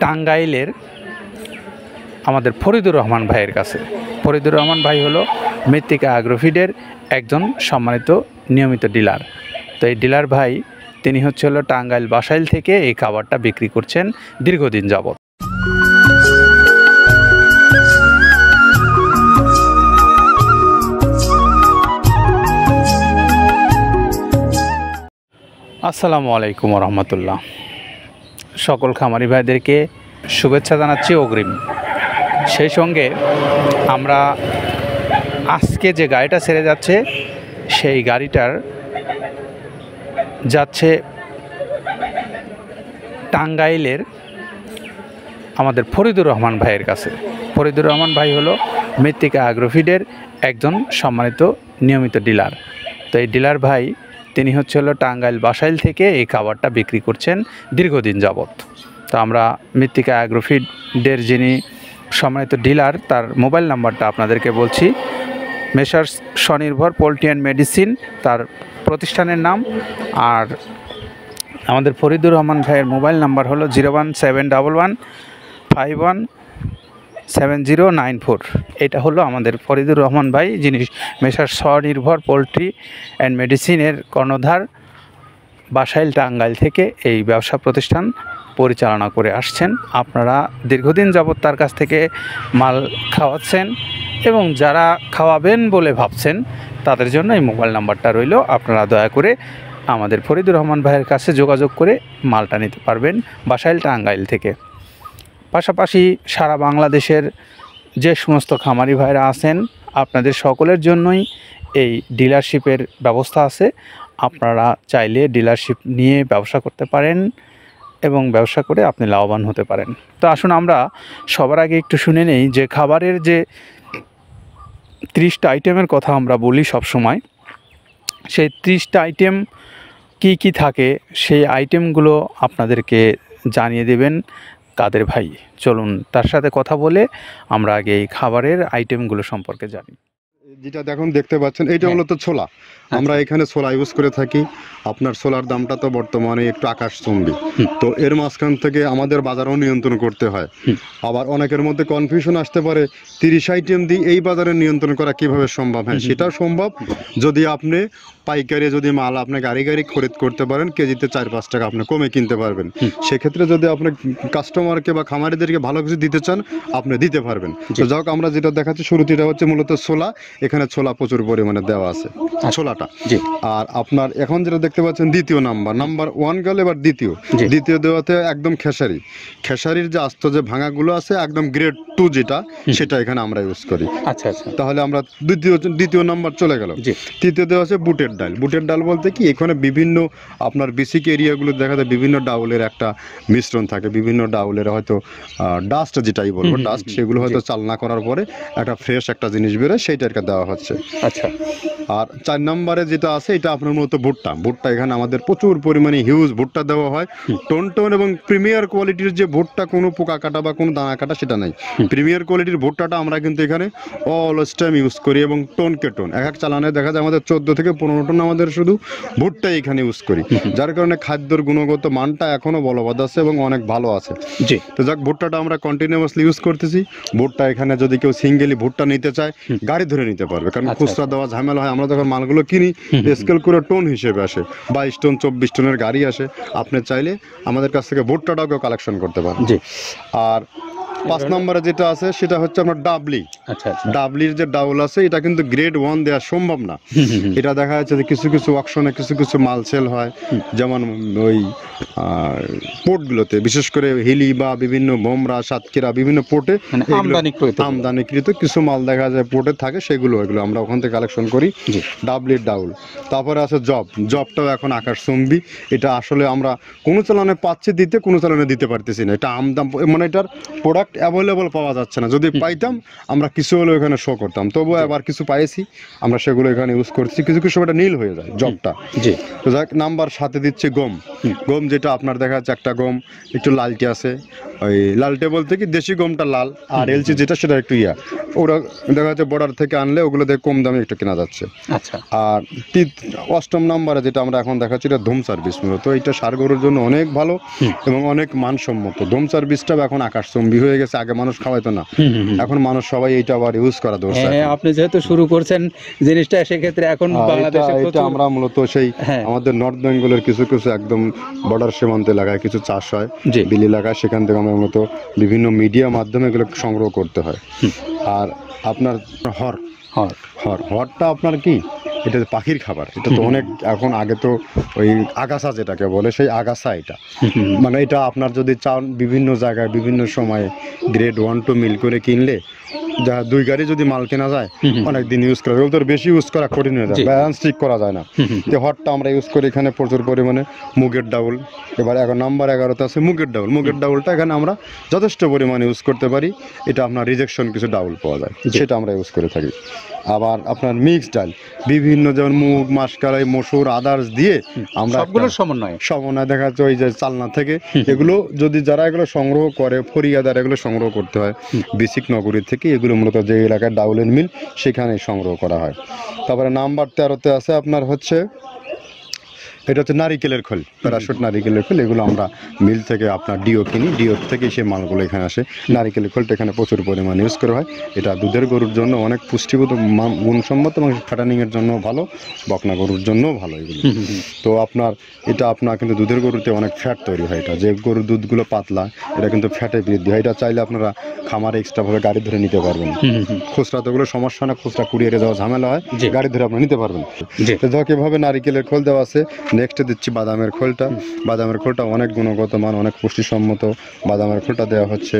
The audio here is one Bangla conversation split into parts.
টাঙ্গাইলের আমাদের ফরিদুর রহমান ভাইয়ের কাছে। ফরিদুর রহমান ভাই হলো মৃত্তিকা অ্যাগ্রোফিডের একজন সম্মানিত নিয়মিত ডিলার। তো এই ডিলার ভাই তিনি হলো টাঙ্গাইল বাসাইল থেকে এই খাবারটা বিক্রি করছেন দীর্ঘদিন যাবৎ। আসসালামু আলাইকুম রহমতুল্লাহ। সকল খামারি ভাইদেরকে শুভেচ্ছা জানাচ্ছি অগ্রিম। সেই সঙ্গে আমরা আজকে যে গাড়িটা ছেড়ে যাচ্ছে সেই গাড়িটার যাচ্ছে টাঙ্গাইলের আমাদের ফরিদুর রহমান ভাইয়ের কাছে। ফরিদুর রহমান ভাই হলো মৃত্তিকা অ্যাগ্রোফিডের একজন সম্মানিত নিয়মিত ডিলার। তো এই ডিলার ভাই তিনি হলো টাঙ্গাইল বাসাইল থেকে এই খাবারটা বিক্রি করছেন দীর্ঘদিন যাবৎ। তো আমরা মৃত্তিকা অ্যাগ্রোফিডের যিনি সম্মানিত ডিলার তার মোবাইল নাম্বারটা আপনাদেরকে বলছি। মেসার্স স্বনির্ভর পোলট্রি অ্যান্ড মেডিসিন তার প্রতিষ্ঠানের নাম। আর আমাদের ফরিদুর রহমান ভাইয়ের মোবাইল নাম্বার হলো 01711517094। এটা হলো আমাদের ফরিদুর রহমান ভাই, যিনি মেসার্স স্বনির্ভর পোলট্রি অ্যান্ড মেডিসিনের কর্ণধার, বাসাইল টাঙ্গাইল থেকে এই ব্যবসা প্রতিষ্ঠান পরিচালনা করে আসছেন। আপনারা দীর্ঘদিন যাবৎ তার কাছ থেকে মাল খাওয়াচ্ছেন এবং যারা খাওয়াবেন বলে ভাবছেন তাদের জন্য এই মোবাইল নাম্বারটা রইল। আপনারা দয়া করে আমাদের ফরিদুর রহমান ভাইয়ের কাছে যোগাযোগ করে মালটা নিতে পারবেন বাসাইল টাঙ্গাইল থেকে। পাশাপাশি সারা বাংলাদেশের যে সমস্ত খামারি ভাইরা আছেন আপনাদের সকলের জন্যই এই ডিলারশিপের ব্যবস্থা আছে। আপনারা চাইলে ডিলারশিপ নিয়ে ব্যবসা করতে পারেন এবং ব্যবসা করে আপনি লাভবান হতে পারেন। তো আসুন আমরা সবার আগে একটু শুনে নেই যে খাবারের যে 30টা আইটেমের কথা আমরা বলি সব সময়, সেই 30টা আইটেম কি কি থাকে সেই আইটেমগুলো আপনাদেরকে জানিয়ে দেবেন কাদের ভাই। চলুন তার সাথে কথা বলে আমরা আগে এই খাবারের আইটেমগুলো সম্পর্কে জানি। যেটা দেখতে পাচ্ছেন এইটা হলো তো ছোলা। আমরা এখানে ছোলা ইউজ করে থাকি। আপনার ছোলার দামটা তো বর্তমানে একটু আকাশচুম্বী। তো এর মাঝখান থেকে আমাদের বাজারও নিয়ন্ত্রণ করতে হয়। আবার অনেকের মধ্যে কনফিউশন আসতে পারে 30 আইটেম দিয়ে এই বাজারে নিয়ন্ত্রণ করা কিভাবে সম্ভব। হ্যাঁ, সেটাও সম্ভব যদি আপনি পাইকারি যদি মাল আপনি গাড়ি খরিদ করতে পারেন, কেজিতে 4-5 টাকা আপনি কমে কিনতে পারবেন। সেক্ষেত্রে যদি আপনি কাস্টমারকে বা খামারিদেরকে ভালো কিছু দিতে চান আপনি দিতে পারবেন। তো যাক আমরা যেটা দেখাচ্ছি শুরুতে এটা হচ্ছে মূলত ছোলা। এখানে ছোলা প্রচুর পরিমাণে দেওয়া আছে ছোলাটা। আর আপনার এখন যেটা দেখতে পাচ্ছেন দ্বিতীয় নাম্বার 1 গেল। এবার দ্বিতীয় দেওয়াতে একদম খেসারির যে আস্ত যে ভাঙাগুলো আছে একদম গ্রেড 2 যেটা সেটা এখানে আমরা ইউজ করি। আচ্ছা, তাহলে আমরা দ্বিতীয় নাম্বার চলে গেল। তৃতীয় দেওয়া আছে বুটের ডাল বলতে কি এখানে বিভিন্ন আপনার বেসিক এরিয়াগুলো দেখা যায় বিভিন্ন ডাউলের একটা মিশ্রণ থাকে। বিভিন্ন ডাউলের হয়তো ডাস্ট যেটাই বলবো ডাস্ট, সেগুলো হয়তো চালনা করার পরে একটা ফ্রেশ একটা জিনিস বেরোয় সেইটাকে দেওয়া হচ্ছে। আচ্ছা, আর 4 নম্বরে যেটা আছে এটা আপনার মূলত ভুট্টা। এখানে আমাদের প্রচুর পরিমাণে হিউজ ভুট্টা দেওয়া হয়। টোন এবং প্রিমিয়ার কোয়ালিটির যে ভুট্টা, কোনো পোকা কাটা বা কোনো দানা কাটা সেটা নাই। প্রিমিয়ার কোয়ালিটির ভুট্টাটা আমরা কিন্তু এখানে অলওয়েজ টাইম ইউজ করি এবং টোনকে টোন এক চালানে দেখা যায় আমাদের 14 থেকে 15 টন আমাদের শুধু ভুট্টা এখানে ইউজ করি, যার কারণে খাদ্যর গুণগত মানটা এখনো বলবৎ আছে এবং অনেক ভালো আছে। জি, তো যাক ভুট্টাটা আমরা কন্টিনিউয়াসলি ইউজ করতেছি। ভুট্টা এখানে যদি কেউ সিঙ্গেলি ভুট্টা নিতে চায় গাড়ি ধরে নিতে পারবে, কারণ খুচরা দেওয়া ঝামেলা হয়। আমরা যখন মালগুলো কিনি স্কেল করে টোন হিসেবে আসে, 22 টন 24 টনের গাড়ি আসে। আপনি চাইলে আমাদের কাছ থেকে ভুট্টাটাও কালেকশন করতে পারেন। জি, আর 5 নম্বরে যেটা আছে সেটা হচ্ছে আপনার ডাবলি। ডাবলির যে ডাউল আছে এটা কিন্তু গ্রেড 1 দেওয়া সম্ভব না। এটা দেখা যাচ্ছে যে কিছু অকশনে কিছু মাল সেল হয়, যেমন ওই পোর্টগুলোতে, বিশেষ করে হিলি বা বিভিন্ন বোমরা সাতক্ষীরা বিভিন্ন পোর্টে আমদানিকৃত কিছু মাল দেখা যায় পোর্টে থাকে, এগুলো আমরা ওখান থেকে কালেকশন করি। ডাবলির ডাউল। তারপরে আছে জবটাও এখন আকাশচুম্বী। এটা আসলে আমরা কোনো চালানে পাচ্ছি দিতে, কোনো চালানে দিতে পারতেছি না। এটা আমদাম মানে এটার প্রোডাক্ট প্রোডাক্ট অ্যাভেলেবল পাওয়া যাচ্ছে না, যদি পাইতাম আমরা কিছু হলেও এখানে শো করতাম, তবুও আবার কিছু পাইছি আমরা সেগুলো এখানে ইউজ করছি, কিছু কিছু সময় নীল হয়ে যায় জবটা। জি। তো যাক, নাম্বার সাথে দিচ্ছে গম। গম যেটা আপনার দেখা যাচ্ছে একটা গম একটু লালটে আছে, ওই লালটে বলতে কি দেশি গমটা লাল, আর এলচি যেটা সেটা একটু ওরা দেখা যাচ্ছে বর্ডার থেকে আনলে ওগুলো দিয়ে কম দামে একটু কেনা যাচ্ছে। আচ্ছা। আর অষ্টম নাম্বারে যেটা আমরা এখন দেখাচ্ছি এটা ধুম সার্ভিস, মূলত এটা ষাঁড় গরুর জন্য অনেক ভালো এবং অনেক মানসম্মত। ধুম সার্ভিসটাও এখন আকাশচুম্বী হয়ে গেছে, আগে মানুষ খাওয়াইতো না, এখন মানুষ সবাই এইটা আবার ইউজ করা দরকার। হ্যাঁ, আপনি যেহেতু শুরু করছেন জিনিসটা, সেক্ষেত্রে এখন বাংলাদেশে এটা আমরা মূলত সেই আমাদের নর্থ বেঙ্গলের কিছু কিছু একদম বর্ডার সীমান্ত এলাকায় কিছু চাষ হয়, বিল এলাকায়, সেখান থেকে আমরা মূলত বিভিন্ন মিডিয়া মাধ্যমে এগুলো সংগ্রহ করতে হয়। আর আপনার হরটা আপনার কি, এটা পাখির খাবার, এটা তো অনেক এখন, আগে তো ওই আগাছা যেটাকে বলে সেই আগাছা, এটা মানে এটা আপনার যদি চান বিভিন্ন জায়গায় বিভিন্ন সময়ে গ্রেড 1 2 মিল করে কিনলে যা 2 গাড়ি যদি মাল কেনা যায় অনেক দিন ইউজ করা, ওগুলো তো বেশি ইউজ করা কঠিন হয়ে যায়, ব্যালেন্স ঠিক করা যায় না। তো হটটা আমরা ইউজ করি এখানে প্রচুর পরিমাণে। মুগের ডাউল, এবার এখন নাম্বার 11তে আছে মুগের ডাউল। মুগের ডাউলটা এখানে আমরা যথেষ্ট পরিমাণে ইউজ করতে পারি, এটা আপনার রিজেকশন কিছু ডাউল পাওয়া যায়, সেটা আমরা ইউজ করে থাকি। আবার আপনার মিক্সড ডাল বিভিন্ন, যেমন মুগ, মাসকলাই, মসুর, আদার্স দিয়ে আমরা সবগুলোর সমন্বয় দেখা যাচ্ছে ওই যে চালনা থেকে, এগুলো যদি যারা এগুলো সংগ্রহ করে, ফরিয়াদার এগুলো সংগ্রহ করতে হয় বেসিক নগরী থেকে, এগুলো মূলত যে এলাকায় ডাউলের মিল সেখানে সংগ্রহ করা হয়। তারপরে নাম্বার 13তে আছে আপনার হচ্ছে, এটা হচ্ছে নারিকেলের খোল, প্যারাশুট নারিকেলের খোল, এগুলো আমরা মিল থেকে আপনার ডিও কিনি, ডিও থেকে সেই মালগুলো এখানে আসে। নারিকেলের খোলটা এখানে প্রচুর পরিমাণে ইউজ করা হয়, এটা দুধের গরুর জন্য অনেক পুষ্টিগত গুণসম্মত এবং ফ্যাটানিংয়ের জন্য ভালো, বকনা গরুর জন্যও ভালো এগুলো। তো আপনার এটা আপনার কিন্তু দুধের গরুতে অনেক ফ্যাট তৈরি হয়, এটা যে গরুর দুধগুলো পাতলা এটা কিন্তু ফ্যাটে বৃদ্ধি হয়, এটা চাইলে আপনারা খামারে এক্সট্রাভাবে গাড়ি ধরে নিতে পারবেন, খুচরা তো ওগুলো সমস্যা না, খুচরা কুরিয়ারে যাওয়া ঝামেলা হয়, গাড়ি ধরে আপনি নিতে পারবেন। তো ধক এভাবে নারিকেলের খোল দেওয়া আছে। নেক্সট দিচ্ছি বাদামের খোলটা। বাদামের খোলটা অনেক গুণগত মান, অনেক পুষ্টিসম্মত বাদামের খোলটা দেওয়া হচ্ছে।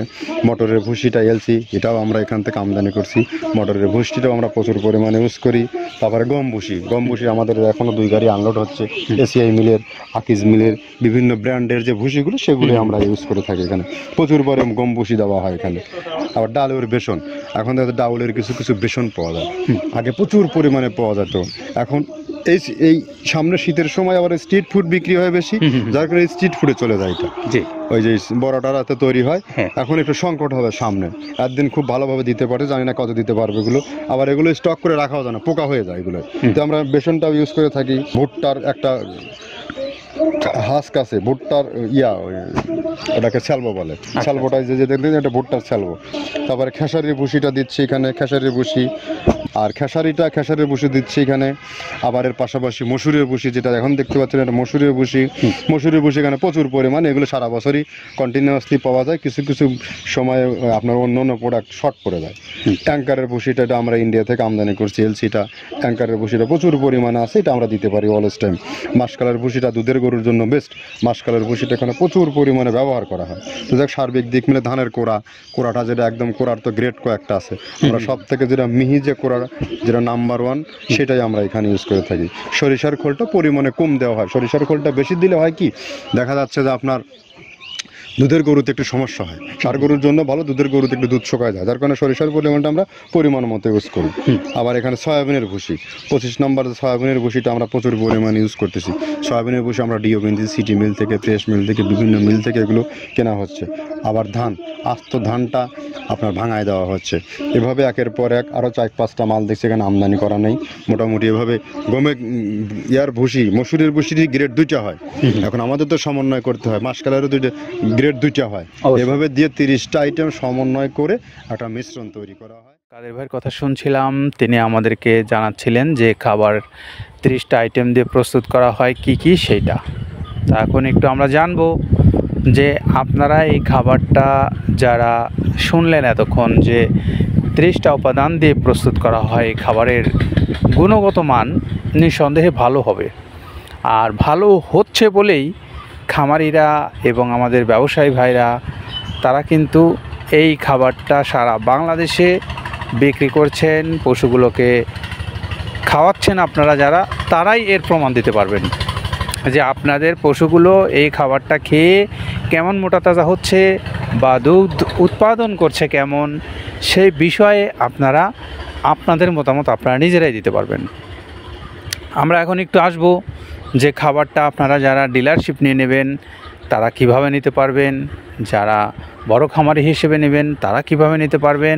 মটরের ভুসিটা এলসি, এটাও আমরা এখান থেকে আমদানি করছি, মটরের ভুসিটাও আমরা প্রচুর পরিমাণে ইউজ করি। তারপরে গম ভুসি আমাদের এখনও 2 গাড়ি আনলোড হচ্ছে, এসিআই মিলের, আকিজ মিলের, বিভিন্ন ব্র্যান্ডের যে ভুসিগুলো সেগুলো আমরা ইউজ করে থাকি এখানে, প্রচুর পরিমাণে গম ভুসি দেওয়া হয় এখানে। আবার ডালের বেসন, এখন দেখো ডাউলের কিছু কিছু বেসন পাওয়া যায়, আগে প্রচুর পরিমাণে পাওয়া যেত, এখন এই সামনে শীতের সময় আবার স্ট্রিট ফুড বিক্রি হয় বেশি, যার কারণে স্ট্রিট ফুডে চলে যায় এটা। ওই যে বড়টা রাতে তৈরি হয়, এখন একটু সংকট হবে সামনে, একদিন খুব ভালোভাবে দিতে পারে, জানি না কত দিতে পারবে এগুলো, আবার এগুলো স্টক করে রাখাও যায় না, পোকা হয়ে যায় এগুলো। তো আমরা বেসনটাও ইউজ করে থাকি। ভুট্টার একটা হাস্ক আছে, ভুট্টার ওটাকে স্যালবো বলে, স্যালবোটা যে দেখলেন এটা ভুট্টার স্যালবো। তারপরে খেসারির ভুসিটা দিচ্ছি এখানে, খেসারির ভুসি, আর খেসারির ভুসি দিচ্ছি এখানে। আবার এর পাশাপাশি মসুরের ভুসি, যেটা এখন দেখতে পাচ্ছেন এটা মসুরের ভুসি এখানে প্রচুর পরিমাণে, এগুলো সারা বছরই কন্টিনিউয়াসলি পাওয়া যায়, কিছু কিছু সময় আপনার অন্য প্রোডাক্ট শর্ট পড়ে যায়। ট্যাঙ্কারের ভুসিটা এটা আমরা ইন্ডিয়া থেকে আমদানি করছি, এলসিটা ট্যাঙ্কারের ভুসিটা প্রচুর পরিমাণে আছে, এটা আমরা দিতে পারি অলওয়েজ টাইম। মাসকালের ভুসিটা দুধের গরুর জন্য বেস্ট, মাসকালের ভুসিটা এখানে প্রচুর পরিমাণে ব্যবহার করা হয়। তো দেখ সার্বিক দিক মিলে ধানের কোড়াটা যেটা একদম কোড়ার তো গ্রেড কয়েকটা আছে, আমরা সব থেকে যেটা মিহি যে কোড়া, যেটা নাম্বার 1, সেটাই আমরা এখানে ইউজ করে থাকি। সরিষার খোলটা পরিমাণে কম দেওয়া হয়, সরিষার খোলটা বেশি দিলে হয় কি, দেখা যাচ্ছে যে আপনার দুধের গরুতে একটু সমস্যা হয়, ষাঁড় গরুর জন্য ভালো, দুধের গরুতে একটু দুধ শুকায় যায়, যার কারণে সরিষার পরিমাণটা আমরা পরিমাণ মতো ইউজ করি। আবার এখানে সয়াবিনের ভুসি 25 নম্বর সয়াবিনের ভুসিটা আমরা প্রচুর পরিমাণে ইউজ করতেছি। সয়াবিনের ভুসি আমরা ডিও কিনতেছি সিটি মিল থেকে, ফ্রেশ মিল থেকে, বিভিন্ন মিল থেকে এগুলো কেনা হচ্ছে। আবার আস্ত ধানটা আপনার ভাঙায় দেওয়া হচ্ছে। এভাবে একের পর এক আরও 4-5টা মাল দেখছি এখানে আমদানি করা নেই। মোটামুটি এভাবে মসুরের ভুসির গ্রেড 2টা হয়, এখন আমাদের তো সমন্বয় করতে হয়, মাসকালেরও গ্রেড 2টা হয়, এভাবে দিয়ে 30টা আইটেম সমন্বয় করে একটা মিশ্রণ তৈরি করা হয়। কাদের ভাইয়ের কথা শুনছিলাম, তিনি আমাদেরকে জানাচ্ছিলেন যে খাবার 30টা আইটেম দিয়ে প্রস্তুত করা হয় কি সেইটা। তা এখন একটু আমরা জানবো যে আপনারা এই খাবারটা যারা শুনলেন এতক্ষণ, যে 30টা উপাদান দিয়ে প্রস্তুত করা হয়, খাবারের গুণগত মান নিঃসন্দেহে ভালো হবে, আর ভালো হচ্ছে বলেই খামারিরা এবং আমাদের ব্যবসায়ী ভাইরা তারা কিন্তু এই খাবারটা সারা বাংলাদেশে বিক্রি করছেন, পশুগুলোকে খাওয়াচ্ছেন। আপনারা যারা, তারাই এর প্রমাণ দিতে পারবেন যে আপনাদের পশুগুলো এই খাবারটা খেয়ে কেমন মোটা তাজা হচ্ছে, বা দুধ উৎপাদন করছে কেমন, সেই বিষয়ে আপনারা আপনাদের মতামত আপনারা নিজেরাই দিতে পারবেন। আমরা এখন একটু আসব যে খাবারটা আপনারা যারা ডিলারশিপ নিয়ে নেবেন তারা কিভাবে নিতে পারবেন, যারা বড় খামারি হিসেবে নেবেন তারা কিভাবে নিতে পারবেন,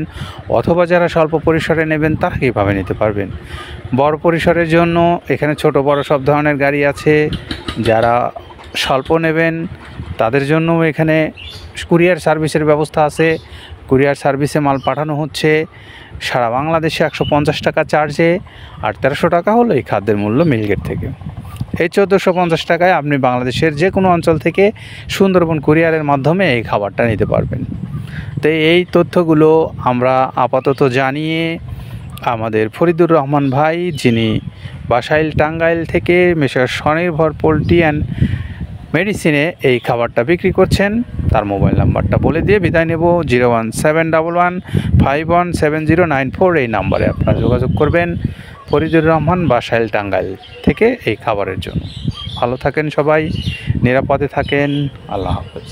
অথবা যারা স্বল্প পরিসরে নেবেন তারা কীভাবে নিতে পারবেন। বড় পরিসরের জন্য এখানে ছোট বড় সব ধরনের গাড়ি আছে। যারা স্বল্প নেবেন তাদের জন্য এখানে কুরিয়ার সার্ভিসের ব্যবস্থা আছে। কুরিয়ার সার্ভিসে মাল পাঠানো হচ্ছে সারা বাংলাদেশে 150 টাকা চার্জে, আর 1300 টাকা হলো এই খাদ্যের মূল্য মিলগেট থেকে। এই 1450 টাকায় আপনি বাংলাদেশের যে কোনো অঞ্চল থেকে সুন্দরবন কুরিয়ারের মাধ্যমে এই খাবারটা নিতে পারবেন। তো এই তথ্যগুলো আমরা আপাতত জানিয়ে আমাদের ফরিদুর রহমান ভাই, যিনি বাসাইল টাঙ্গাইল থেকে মেসার স্বনির্ভর পোলট্রি অ্যান্ড মেডিসিনে এই খাবারটা বিক্রি করছেন, তার মোবাইল নাম্বারটা বলে দিয়ে বিদায় নেব। 01711517094 এই নাম্বারে আপনারা যোগাযোগ করবেন ফরিদুর রহমান বাসাইল টাঙ্গাইল থেকে এই খাবারের জন্য। ভালো থাকেন সবাই, নিরাপদে থাকেন, আল্লাহ হাফেজ।